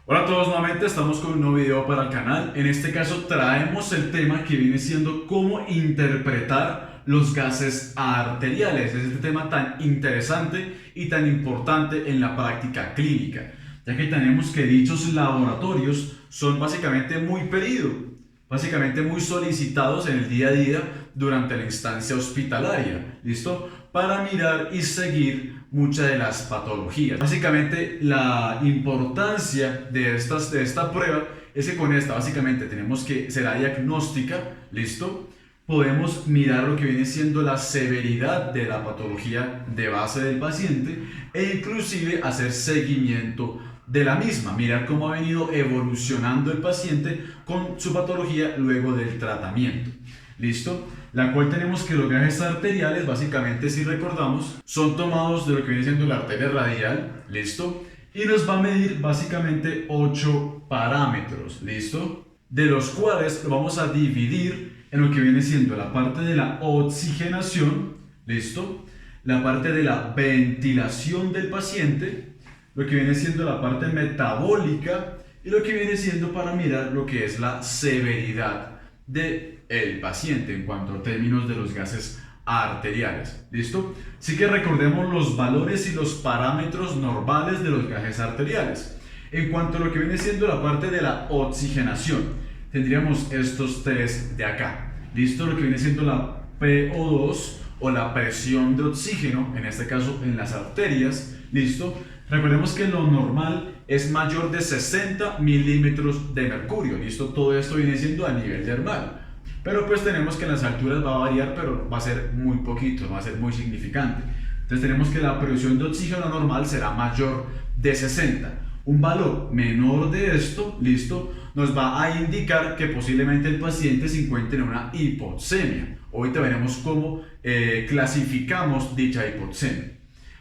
Hola a todos, nuevamente estamos con un nuevo video para el canal. En este caso traemos el tema que viene siendo cómo interpretar los gases arteriales. Es este tema tan interesante y tan importante en la práctica clínica, ya que tenemos que dichos laboratorios son básicamente muy pedidos, básicamente muy solicitados en el día a día durante la instancia hospitalaria, ¿listo? Para mirar y seguir muchas de las patologías. Básicamente la importancia de esta prueba es que con esta básicamente tenemos que será diagnóstica, ¿listo? Podemos mirar lo que viene siendo la severidad de la patología de base del paciente e inclusive hacer seguimiento de la misma, mirar cómo ha venido evolucionando el paciente con su patología luego del tratamiento. ¿Listo? La cual tenemos que los gases arteriales, básicamente si recordamos, son tomados de lo que viene siendo la arteria radial, ¿listo? Y nos va a medir básicamente 8 parámetros, ¿listo? De los cuales lo vamos a dividir en lo que viene siendo la parte de la oxigenación, ¿listo? La parte de la ventilación del paciente, lo que viene siendo la parte metabólica y lo que viene siendo para mirar lo que es la severidad del paciente en cuanto a términos de los gases arteriales. ¿Listo? Así que recordemos los valores y los parámetros normales de los gases arteriales. En cuanto a lo que viene siendo la parte de la oxigenación, tendríamos estos tres de acá. ¿Listo? Lo que viene siendo la PO2 o la presión de oxígeno, en este caso en las arterias. ¿Listo? Recordemos que lo normal es mayor de 60 milímetros de mercurio. ¿Listo? Todo esto viene siendo a nivel dermal. Pero pues tenemos que en las alturas va a variar, pero va a ser muy poquito, va a ser muy significante. Entonces tenemos que la presión de oxígeno normal será mayor de 60. Un valor menor de esto, ¿listo? Nos va a indicar que posiblemente el paciente se encuentre en una hipoxemia. Ahorita veremos cómo clasificamos dicha hipoxemia.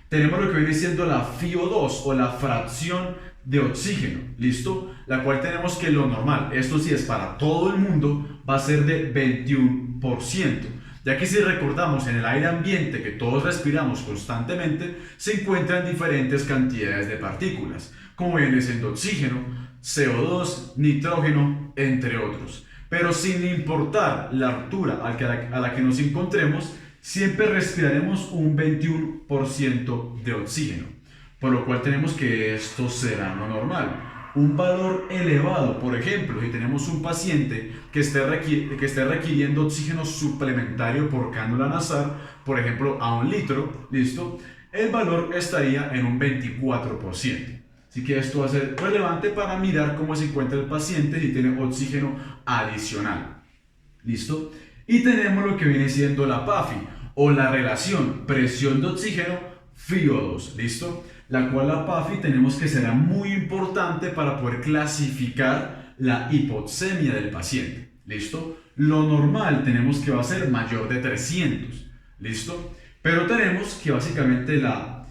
Tenemos lo que viene siendo la FiO2 o la fracción de oxígeno, ¿listo? La cual tenemos que lo normal, esto sí es para todo el mundo, va a ser de 21%, ya que si recordamos en el aire ambiente que todos respiramos constantemente, se encuentran diferentes cantidades de partículas, como viene siendo oxígeno, CO2, nitrógeno, entre otros. Pero sin importar la altura a la que nos encontremos, siempre respiraremos un 21% de oxígeno, por lo cual tenemos que esto será lo normal. Un valor elevado, por ejemplo, si tenemos un paciente que esté requiriendo oxígeno suplementario por cánula nasal, por ejemplo, a 1 litro, ¿listo? El valor estaría en un 24%. Así que esto va a ser relevante para mirar cómo se encuentra el paciente si tiene oxígeno adicional. ¿Listo? Y tenemos lo que viene siendo la PAFI, o la relación presión de oxígeno FiO2, ¿listo? La cual la PAFI tenemos que será muy importante para poder clasificar la hipoxemia del paciente, ¿listo? Lo normal tenemos que va a ser mayor de 300, ¿listo? Pero tenemos que básicamente la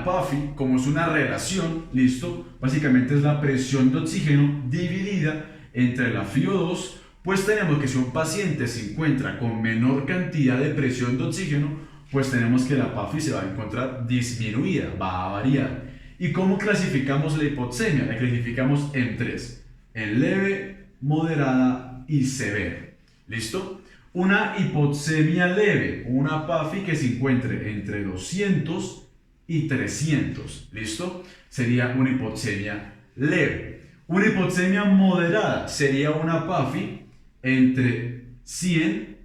PAFI, como es una relación, ¿listo? Básicamente es la presión de oxígeno dividida entre la FiO2. Pues tenemos que si un paciente se encuentra con menor cantidad de presión de oxígeno, pues tenemos que la PAFI se va a encontrar disminuida, va a variar. ¿Y cómo clasificamos la hipoxemia? La clasificamos en tres: en leve, moderada y severa. ¿Listo? Una hipoxemia leve, una PAFI que se encuentre entre 200 y 300. ¿Listo? Sería una hipoxemia leve. Una hipoxemia moderada sería una PAFI entre 100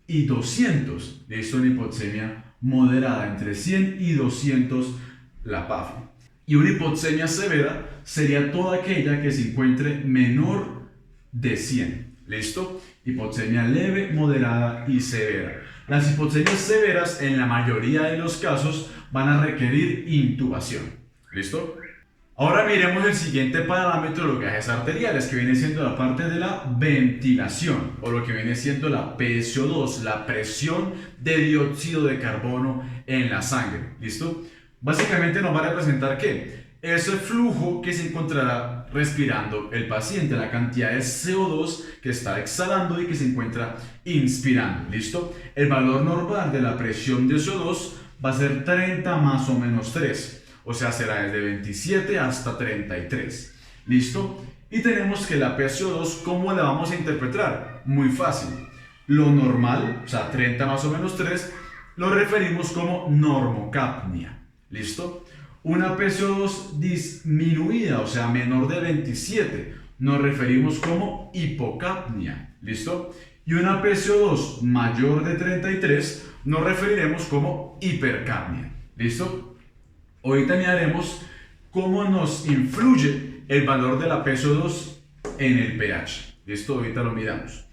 y 200. Listo, una hipoxemia moderada entre 100 y 200 la PAFI. Y una hipoxemia severa sería toda aquella que se encuentre menor de 100. ¿Listo? Hipoxemia leve, moderada y severa. Las hipoxemias severas en la mayoría de los casos van a requerir intubación. ¿Listo? Ahora miremos el siguiente parámetro de los gases arteriales, que viene siendo la parte de la ventilación, o lo que viene siendo la PSO2, la presión de dióxido de carbono en la sangre. ¿Listo? Básicamente nos va a representar ¿qué? Ese flujo que se encontrará respirando el paciente, la cantidad de CO2 que está exhalando y que se encuentra inspirando. ¿Listo? El valor normal de la presión de CO2 va a ser 30 más o menos 3. O sea, será desde 27 hasta 33. ¿Listo? Y tenemos que la PCO2, ¿cómo la vamos a interpretar? Muy fácil. Lo normal, o sea, 30 más o menos 3, lo referimos como normocapnia. ¿Listo? Una PCO2 disminuida, o sea, menor de 27, nos referimos como hipocapnia. ¿Listo? Y una PCO2 mayor de 33 nos referiremos como hipercapnia. ¿Listo? Ahorita miraremos cómo nos influye el valor de la PCO2 en el pH. ¿Listo? Ahorita lo miramos.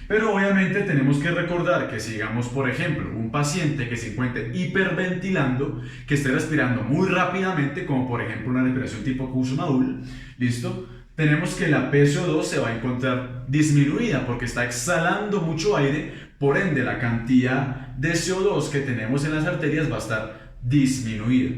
Pero obviamente tenemos que recordar que si digamos, por ejemplo, un paciente que se encuentre hiperventilando, que esté respirando muy rápidamente, como por ejemplo una respiración tipo Kussmaul, ¿listo? Tenemos que la PCO2 se va a encontrar disminuida porque está exhalando mucho aire, por ende la cantidad de CO2 que tenemos en las arterias va a estar disminuida.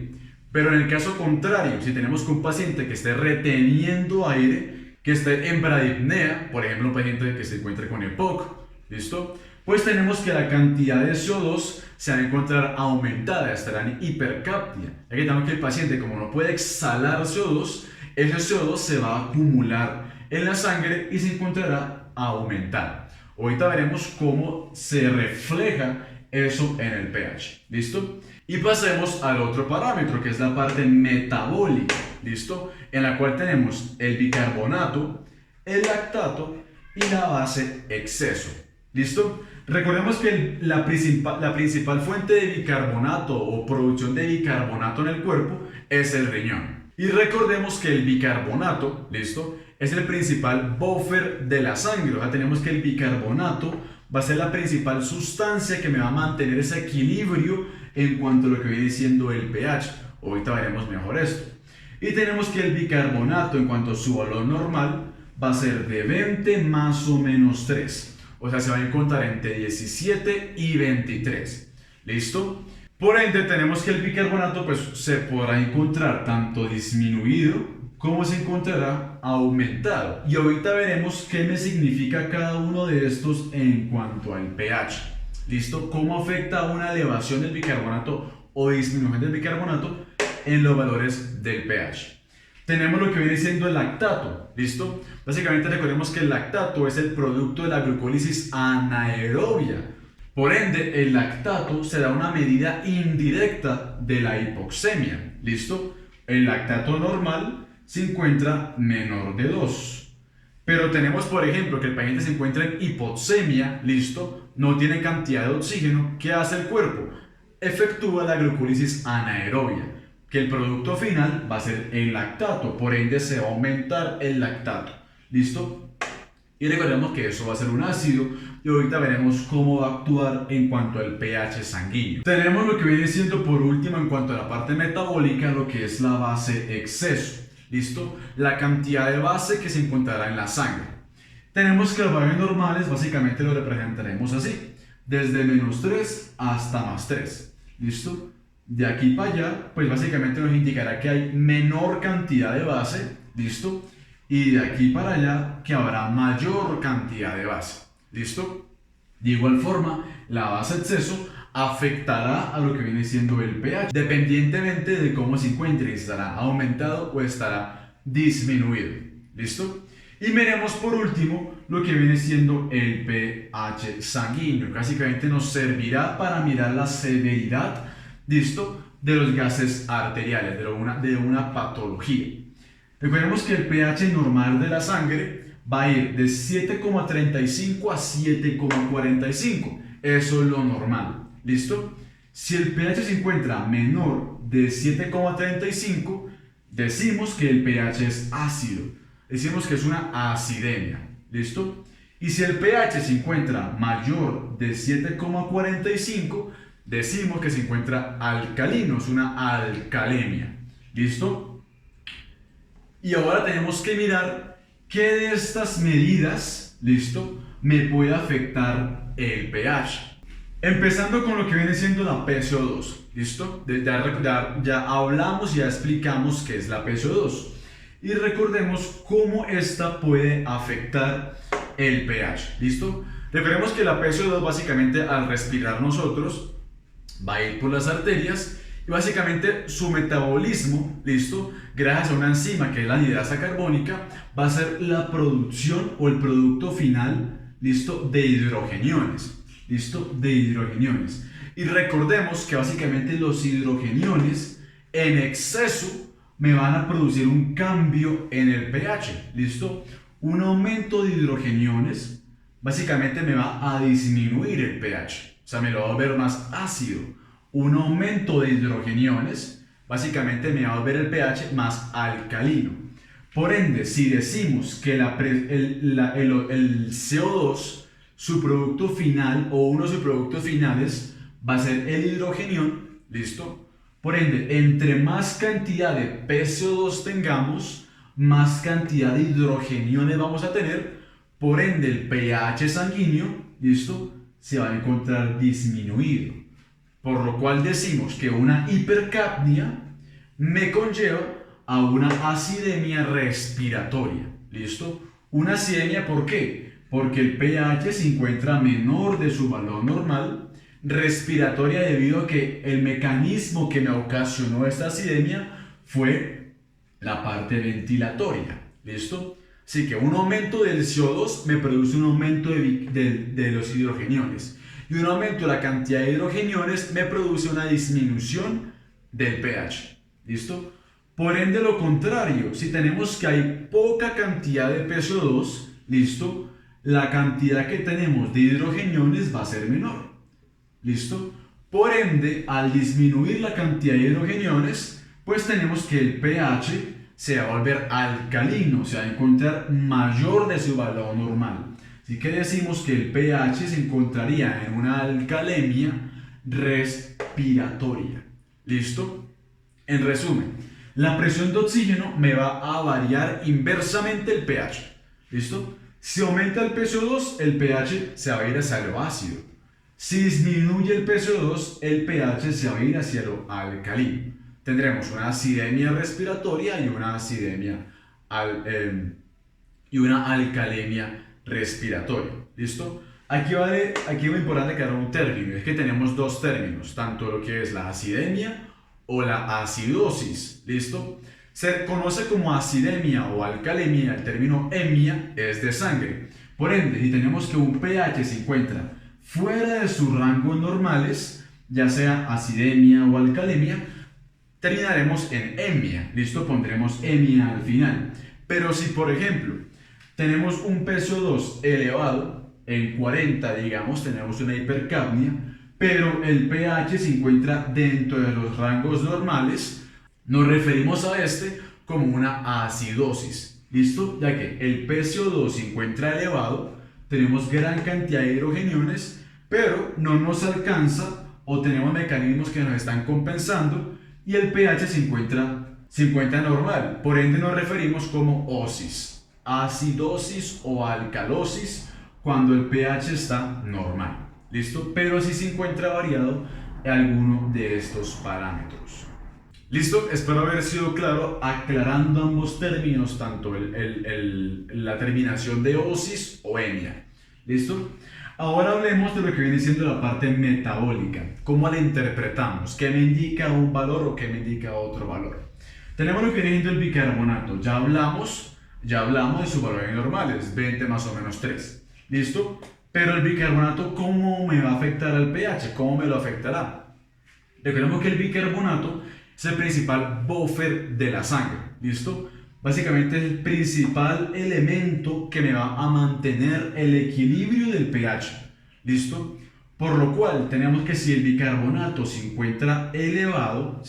Pero en el caso contrario, si tenemos que un paciente que esté reteniendo aire, que esté en bradipnea, por ejemplo un paciente que se encuentre con EPOC, ¿listo? Pues tenemos que la cantidad de CO2 se va a encontrar aumentada, estará en hipercapnia. Aquí tenemos que el paciente, como no puede exhalar CO2, ese CO2 se va a acumular en la sangre y se encontrará aumentada. Ahorita veremos cómo se refleja eso en el pH, ¿listo? Y pasemos al otro parámetro, que es la parte metabólica, ¿listo? En la cual tenemos el bicarbonato, el lactato y la base exceso, ¿listo? Recordemos que la principal fuente de bicarbonato o producción de bicarbonato en el cuerpo es el riñón. Y recordemos que el bicarbonato, ¿listo?, es el principal buffer de la sangre. O sea, tenemos que el bicarbonato va a ser la principal sustancia que me va a mantener ese equilibrio en cuanto a lo que viene siendo el pH. Ahorita veremos mejor esto. Y tenemos que el bicarbonato, en cuanto a su valor normal, va a ser de 20 más o menos 3. O sea, se va a encontrar entre 17 y 23. ¿Listo? Por ende, tenemos que el bicarbonato pues, se podrá encontrar tanto disminuido como se encontrará aumentado. Y ahorita veremos qué me significa cada uno de estos en cuanto al pH. ¿Listo? Cómo afecta una elevación del bicarbonato o disminución del bicarbonato en los valores del pH. Tenemos lo que viene siendo el lactato, ¿listo? Básicamente recordemos que el lactato es el producto de la glucólisis anaerobia. Por ende, el lactato será una medida indirecta de la hipoxemia, ¿listo? El lactato normal se encuentra menor de 2. Pero tenemos, por ejemplo, que el paciente se encuentra en hipoxemia, ¿listo? No tiene cantidad de oxígeno. ¿Qué hace el cuerpo? Efectúa la glucólisis anaerobia, que el producto final va a ser el lactato, por ende se va a aumentar el lactato, ¿listo? Y recordemos que eso va a ser un ácido y ahorita veremos cómo va a actuar en cuanto al pH sanguíneo. Tenemos lo que viene siendo por último en cuanto a la parte metabólica, lo que es la base exceso, ¿listo? La cantidad de base que se encontrará en la sangre. Tenemos que los valores normales básicamente lo representaremos así, desde menos 3 hasta más 3, ¿listo? De aquí para allá, pues básicamente nos indicará que hay menor cantidad de base, ¿listo? Y de aquí para allá que habrá mayor cantidad de base, ¿listo? De igual forma, la base exceso afectará a lo que viene siendo el pH, dependientemente de cómo se encuentre, estará aumentado o estará disminuido, ¿listo? Y veremos por último lo que viene siendo el pH sanguíneo, que básicamente nos servirá para mirar la severidad, ¿listo?, de los gases arteriales, de una patología. Recordemos que el pH normal de la sangre va a ir de 7,35 a 7,45. Eso es lo normal, ¿listo? Si el pH se encuentra menor de 7,35, decimos que el pH es ácido. Decimos que es una acidemia, ¿listo? Y si el pH se encuentra mayor de 7,45, decimos que se encuentra alcalino, es una alcalemia, ¿listo? Y ahora tenemos que mirar qué de estas medidas, ¿listo?, me puede afectar el pH. Empezando con lo que viene siendo la PCO2, ¿listo? Ya hablamos, ya explicamos qué es la PCO2. Y recordemos cómo esta puede afectar el pH, ¿listo? Recordemos que la PCO2 básicamente al respirar nosotros va a ir por las arterias Y básicamente su metabolismo, ¿listo? Gracias a una enzima que es la anhidrasa carbónica, va a ser la producción o el producto final, ¿listo? De hidrogeniones, ¿listo? De hidrogeniones. Y recordemos que básicamente los hidrogeniones en exceso me van a producir un cambio en el pH, ¿listo? Un aumento de hidrogeniones básicamente me va a disminuir el pH, o sea, me lo va a volver más ácido. Un aumento de hidrogeniones básicamente me va a volver el pH más alcalino. Por ende, si decimos que el CO2, su producto final o uno de sus productos finales va a ser el hidrogenión, ¿listo? Por ende, entre más cantidad de PCO2 tengamos, más cantidad de hidrogeniones vamos a tener. Por ende, el pH sanguíneo, ¿listo? Se va a encontrar disminuido. Por lo cual decimos que una hipercapnia me conlleva a una acidemia respiratoria. ¿Listo? Una acidemia, ¿por qué? Porque el pH se encuentra menor de su valor normal. Respiratoria debido a que el mecanismo que me ocasionó esta acidemia fue la parte ventilatoria. ¿Listo? Así que un aumento del CO2 me produce un aumento de los hidrogeniones. Y un aumento de la cantidad de hidrogeniones me produce una disminución del pH. ¿Listo? Por ende, lo contrario, si tenemos que hay poca cantidad de PCO2, ¿listo? La cantidad que tenemos de hidrogeniones va a ser menor. ¿Listo? Por ende, al disminuir la cantidad de hidrogeniones, pues tenemos que el pH se va a volver alcalino, se va a encontrar mayor de su valor normal. Así que decimos que el pH se encontraría en una alcalemia respiratoria. ¿Listo? En resumen, la presión de oxígeno me va a variar inversamente el pH. ¿Listo? Si aumenta el PCO2, el pH se va a ir hacia lo ácido. Si disminuye el PCO2, el pH se va a ir hacia lo alcalino. Tendremos una acidemia respiratoria y una alcalemia respiratoria. ¿Listo? Aquí es muy importante que haga un término. Es que tenemos dos términos, tanto lo que es la acidemia o la acidosis. ¿Listo? Se conoce como acidemia o alcalemia. El término emia es de sangre. Por ende, si tenemos que un pH se encuentra fuera de sus rangos normales, ya sea acidemia o alcalemia, terminaremos en emia. ¿Listo? Pondremos emia al final. Pero si, por ejemplo, tenemos un PCO2 elevado, en 40, digamos, tenemos una hipercapnia, pero el pH se encuentra dentro de los rangos normales, nos referimos a este como una acidosis. ¿Listo? Ya que el PCO2 se encuentra elevado, tenemos gran cantidad de hidrogeniones, pero no nos alcanza o tenemos mecanismos que nos están compensando y el pH se encuentra normal. Por ende nos referimos como osis, acidosis o alcalosis cuando el pH está normal. ¿Listo? Pero si se encuentra variado en alguno de estos parámetros. ¿Listo? Espero haber sido claro aclarando ambos términos, tanto la terminación de osis o emia. ¿Listo? Ahora hablemos de lo que viene siendo la parte metabólica. ¿Cómo la interpretamos? ¿Qué me indica un valor o qué me indica otro valor? Tenemos lo que viene siendo el bicarbonato. Ya hablamos de sus valores normales, 20 más o menos 3. ¿Listo? Pero el bicarbonato, ¿cómo me va a afectar al pH? ¿Cómo me lo afectará? Recordemos que el bicarbonato es el principal buffer de la sangre. ¿Listo? Básicamente es el principal elemento que me va a mantener el equilibrio del pH. ¿Listo? Por lo cual tenemos que si el bicarbonato se encuentra elevado,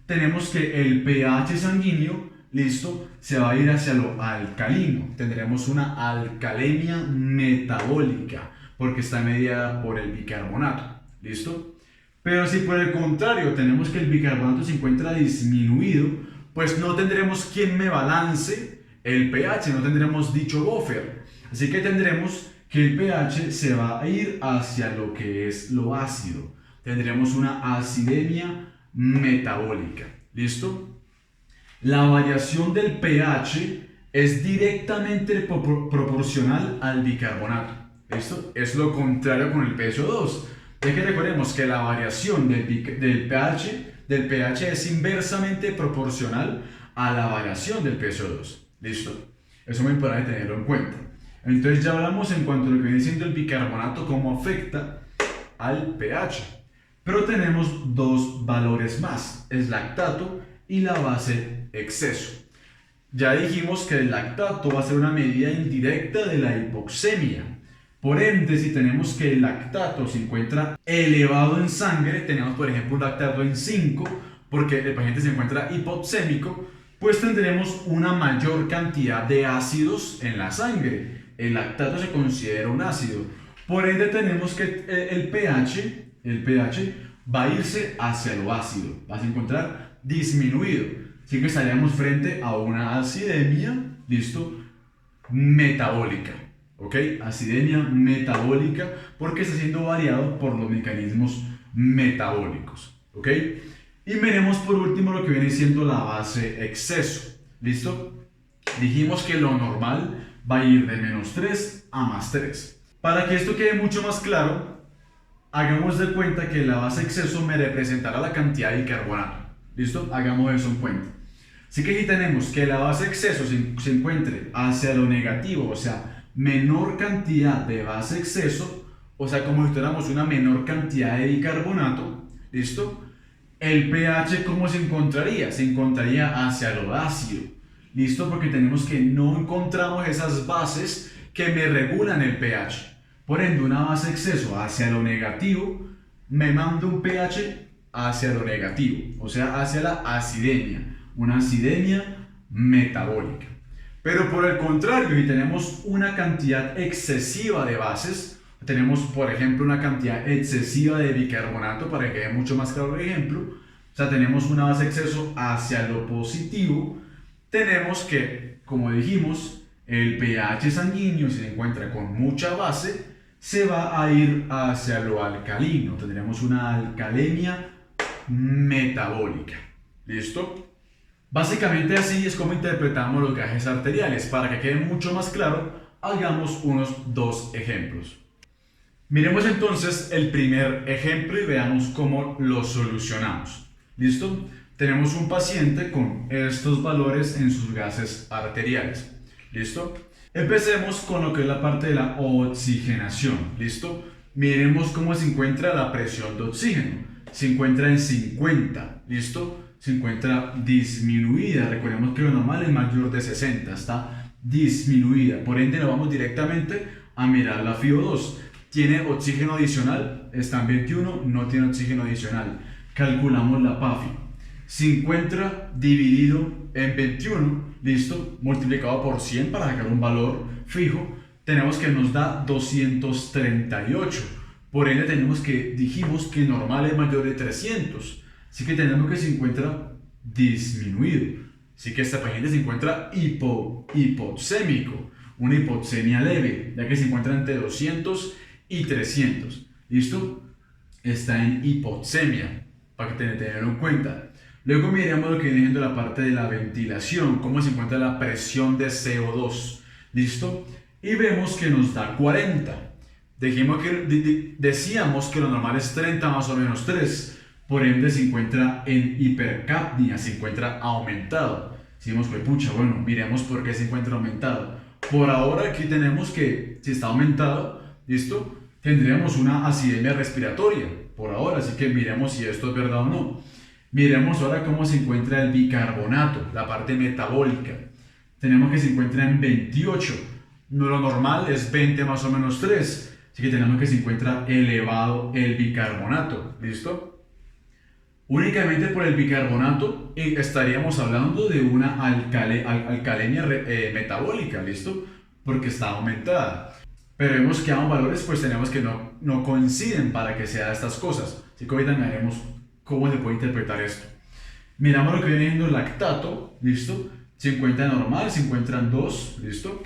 tenemos que el pH sanguíneo, ¿listo?, se va a ir hacia lo alcalino. Tendremos una alcalemia metabólica porque está mediada por el bicarbonato. ¿Listo? Pero si por el contrario tenemos que el bicarbonato se encuentra disminuido, pues no tendremos quien me balance el pH, no tendremos dicho buffer. Así que tendremos que el pH se va a ir hacia lo que es lo ácido. Tendremos una acidemia metabólica. ¿Listo? La variación del pH es directamente proporcional al bicarbonato. ¿Listo? Es lo contrario con el PCO2. Ya que recordemos que la variación del pH es inversamente proporcional a la variación del PCO2. ¿Listo? Eso es muy importante tenerlo en cuenta. Entonces ya hablamos en cuanto a lo que viene siendo el bicarbonato, cómo afecta al pH. Pero tenemos dos valores más, el lactato y la base exceso. Ya dijimos que el lactato va a ser una medida indirecta de la hipoxemia. Por ende, si tenemos que el lactato se encuentra elevado en sangre, tenemos por ejemplo un lactato en 5, porque el paciente se encuentra hipoxémico, pues tendremos una mayor cantidad de ácidos en la sangre. El lactato se considera un ácido. Por ende, tenemos que el pH va a irse hacia lo ácido, va a encontrar disminuido. Así que estaríamos frente a una acidemia, ¿listo? Metabólica, ¿ok? Acidemia metabólica porque está siendo variado por los mecanismos metabólicos, ¿ok? Y miremos por último lo que viene siendo la base exceso, ¿listo? Dijimos que lo normal va a ir de -3 a +3. Para que esto quede mucho más claro, hagamos de cuenta que la base exceso me representará la cantidad de bicarbonato. ¿Listo? Hagamos eso en cuenta. Así que si tenemos que la base exceso se encuentre hacia lo negativo, o sea, menor cantidad de base exceso, o sea, como si tuviéramos una menor cantidad de bicarbonato, ¿listo? El pH, ¿cómo se encontraría? Se encontraría hacia lo ácido, ¿listo? Porque tenemos que no encontramos esas bases que me regulan el pH. Por ende, una base exceso hacia lo negativo me manda un pH hacia lo negativo, o sea, hacia la acidemia, una acidemia metabólica. Pero por el contrario, si tenemos una cantidad excesiva de bases, tenemos por ejemplo una cantidad excesiva de bicarbonato, para que quede mucho más claro el ejemplo, o sea, tenemos una base exceso hacia lo positivo, tenemos que, como dijimos, el pH sanguíneo, si se encuentra con mucha base, se va a ir hacia lo alcalino, tendremos una alcalemia metabólica. ¿Listo? Básicamente así es como interpretamos los gases arteriales. Para que quede mucho más claro, hagamos unos dos ejemplos. Miremos entonces el primer ejemplo y veamos cómo lo solucionamos. ¿Listo? Tenemos un paciente con estos valores en sus gases arteriales. ¿Listo? Empecemos con lo que es la parte de la oxigenación. ¿Listo? Miremos cómo se encuentra la presión de oxígeno. Se encuentra en 50, ¿listo? Se encuentra disminuida. Recordemos que lo normal es mayor de 60, está disminuida. Por ende, nos vamos directamente a mirar la FiO2. ¿Tiene oxígeno adicional? Está en 21, no tiene oxígeno adicional. Calculamos la PAFI. Se encuentra dividido en 21, ¿listo? Multiplicado por 100 para sacar un valor fijo. Tenemos que nos da 238. Por ende dijimos que normal es mayor de 300, así que tenemos que se encuentra disminuido, así que este paciente se encuentra hipoxémico, una hipoxemia leve, ya que se encuentra entre 200 y 300, ¿listo? Está en hipoxemia, para que tenerlo en cuenta. Luego miremos lo que viene siendo la parte de la ventilación, cómo se encuentra la presión de CO2, ¿listo? Y vemos que nos da 40. Decíamos que lo normal es 30 más o menos 3, por ende se encuentra en hipercapnia, se encuentra aumentado. Decimos que pucha, bueno, miremos por qué se encuentra aumentado. Por ahora aquí tenemos que si está aumentado, ¿listo? Tendríamos una acidemia respiratoria, por ahora, así que miremos si esto es verdad o no. Miremos ahora cómo se encuentra el bicarbonato, la parte metabólica. Tenemos que se encuentra en 28, lo normal es 20 más o menos 3. Así que tenemos que se encuentra elevado el bicarbonato, ¿listo? Únicamente por el bicarbonato estaríamos hablando de una alcalemia metabólica, ¿listo? Porque está aumentada. Pero vemos que ambos valores pues tenemos que no coinciden para que sea estas cosas. Así que ahorita veremos cómo se puede interpretar esto. Miramos lo que viene siendo el lactato, ¿listo? Se encuentra normal, se encuentran 2, ¿listo?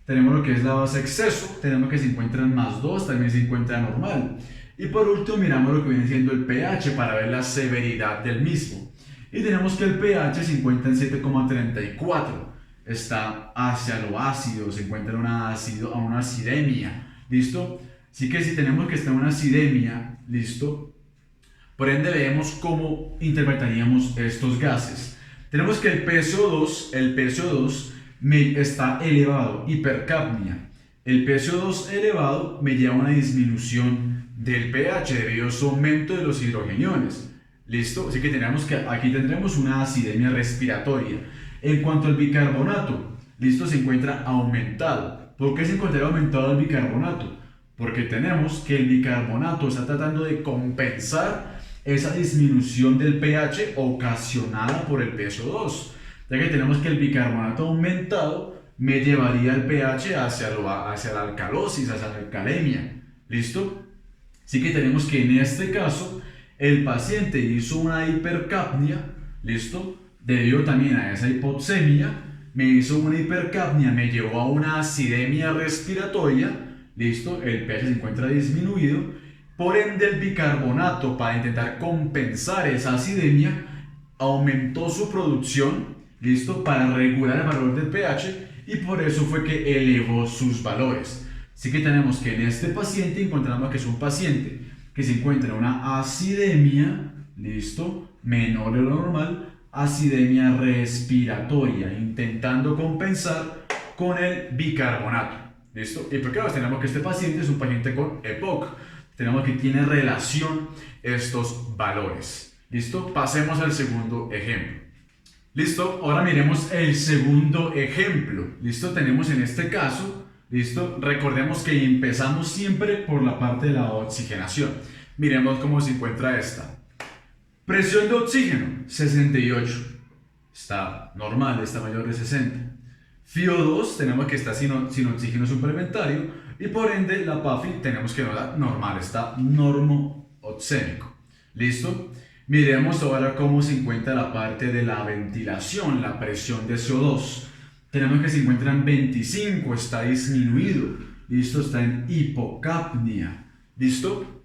Tenemos lo que es la base exceso, tenemos que se encuentran +2, también se encuentra normal. Y por último miramos lo que viene siendo el pH para ver la severidad del mismo. Y tenemos que el pH se encuentra en 7,34, está hacia lo ácido, se encuentra en una acidemia, ¿listo? Así que si tenemos que estar en una acidemia, ¿listo? Por ende vemos cómo interpretaríamos estos gases. Tenemos que el PCO2 está elevado, hipercapnia. El PCO2 elevado me lleva a una disminución del pH debido a su aumento de los hidrogeniones. ¿Listo? Así que aquí tendremos una acidemia respiratoria. En cuanto al bicarbonato, ¿listo? Se encuentra aumentado. ¿Por qué se encuentra aumentado el bicarbonato? Porque tenemos que el bicarbonato está tratando de compensar esa disminución del pH ocasionada por el PCO2. Ya que tenemos que el bicarbonato aumentado me llevaría el pH hacia la alcalosis, hacia la alcalemia. ¿Listo? Así que tenemos que en este caso el paciente hizo una hipercapnia, ¿listo? Debido también a esa hipoxemia, me hizo una hipercapnia, me llevó a una acidemia respiratoria, ¿listo? El pH se encuentra disminuido, por ende el bicarbonato, para intentar compensar esa acidemia, aumentó su producción, ¿listo? Para regular el valor del pH y por eso fue que elevó sus valores. Así que tenemos que en este paciente encontramos que es un paciente que se encuentra en una acidemia, ¿listo? Menor de lo normal, acidemia respiratoria, intentando compensar con el bicarbonato, ¿listo? Y porque tenemos que este paciente es un paciente con EPOC, tenemos que tiene relación estos valores, ¿listo? Pasemos al segundo ejemplo. ¿Listo? Ahora miremos el segundo ejemplo, ¿listo? Tenemos en este caso, ¿listo? Recordemos que empezamos siempre por la parte de la oxigenación. Miremos cómo se encuentra esta. Presión de oxígeno, 68. Está normal, está mayor de 60. FiO2 tenemos que está sin oxígeno suplementario y por ende la PAFI tenemos que no da normal, está normooxémico. ¿Listo? Miremos ahora cómo se encuentra la parte de la ventilación, la presión de CO2. Tenemos que se encuentra en 25, está disminuido. ¿Listo? Está en hipocapnia. ¿Listo?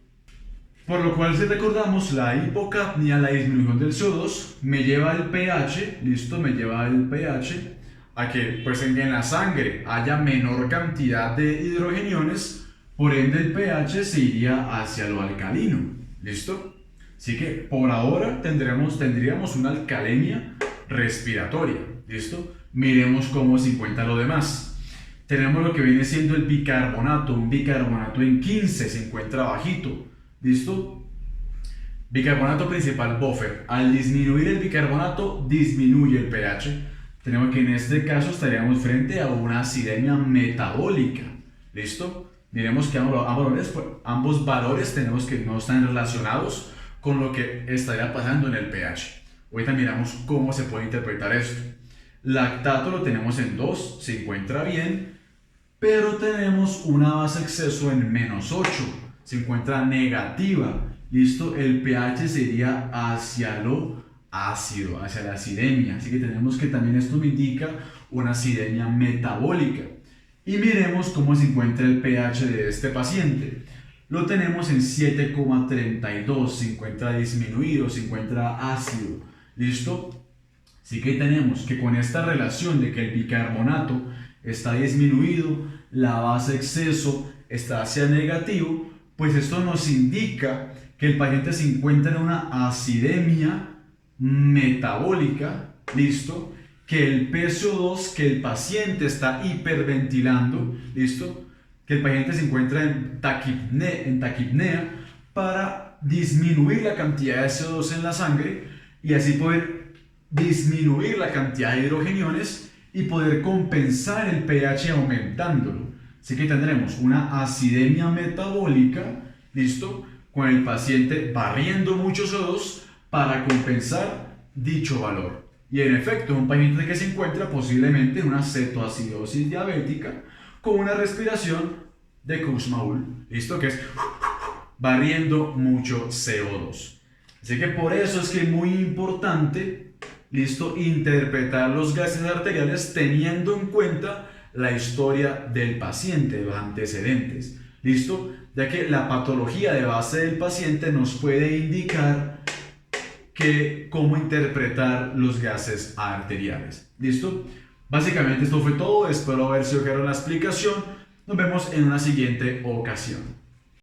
Por lo cual, si recordamos, la hipocapnia, la disminución del CO2, me lleva el pH, ¿listo? Me lleva el pH a que pues, en la sangre haya menor cantidad de hidrogeniones, por ende el pH se iría hacia lo alcalino. ¿Listo? Así que por ahora tendríamos una alcalemia respiratoria. ¿Listo? Miremos cómo se encuentra lo demás. Tenemos lo que viene siendo el bicarbonato, un bicarbonato en 15, se encuentra bajito. ¿Listo? Bicarbonato principal buffer. Al disminuir el bicarbonato, disminuye el pH. Tenemos que en este caso estaríamos frente a una acidemia metabólica. ¿Listo? Miremos que ambos valores tenemos que no están relacionados con lo que estaría pasando en el pH. Ahorita miramos cómo se puede interpretar esto. Lactato lo tenemos en 2, se encuentra bien, pero tenemos una base exceso en -8, se encuentra negativa. ¿Listo? El pH sería hacia lo ácido, hacia la acidemia. Así que tenemos que también esto me indica una acidemia metabólica. Y miremos cómo se encuentra el pH de este paciente. Lo tenemos en 7,32, se encuentra disminuido, se encuentra ácido. ¿Listo? Así que tenemos que con esta relación de que el bicarbonato está disminuido, la base exceso está hacia negativo, pues esto nos indica que el paciente se encuentra en una acidemia metabólica, ¿listo? Que el PCO2, que el paciente está hiperventilando, ¿listo? Que el paciente se encuentra en taquipnea para disminuir la cantidad de CO2 en la sangre y así poder disminuir la cantidad de hidrogeniones y poder compensar el pH aumentándolo. Así que tendremos una acidemia metabólica, ¿listo? Con el paciente barriendo mucho CO2 para compensar dicho valor. Y en efecto, un paciente que se encuentra posiblemente en una cetoacidosis diabética con una respiración de Kussmaul, ¿listo? Que es barriendo mucho CO2. Así que por eso es que es muy importante, ¿listo? Interpretar los gases arteriales teniendo en cuenta la historia del paciente, los antecedentes, ¿listo? Ya que la patología de base del paciente nos puede indicar cómo interpretar los gases arteriales, ¿listo? Básicamente esto fue todo, espero haber sido claro en la explicación. Nos vemos en una siguiente ocasión.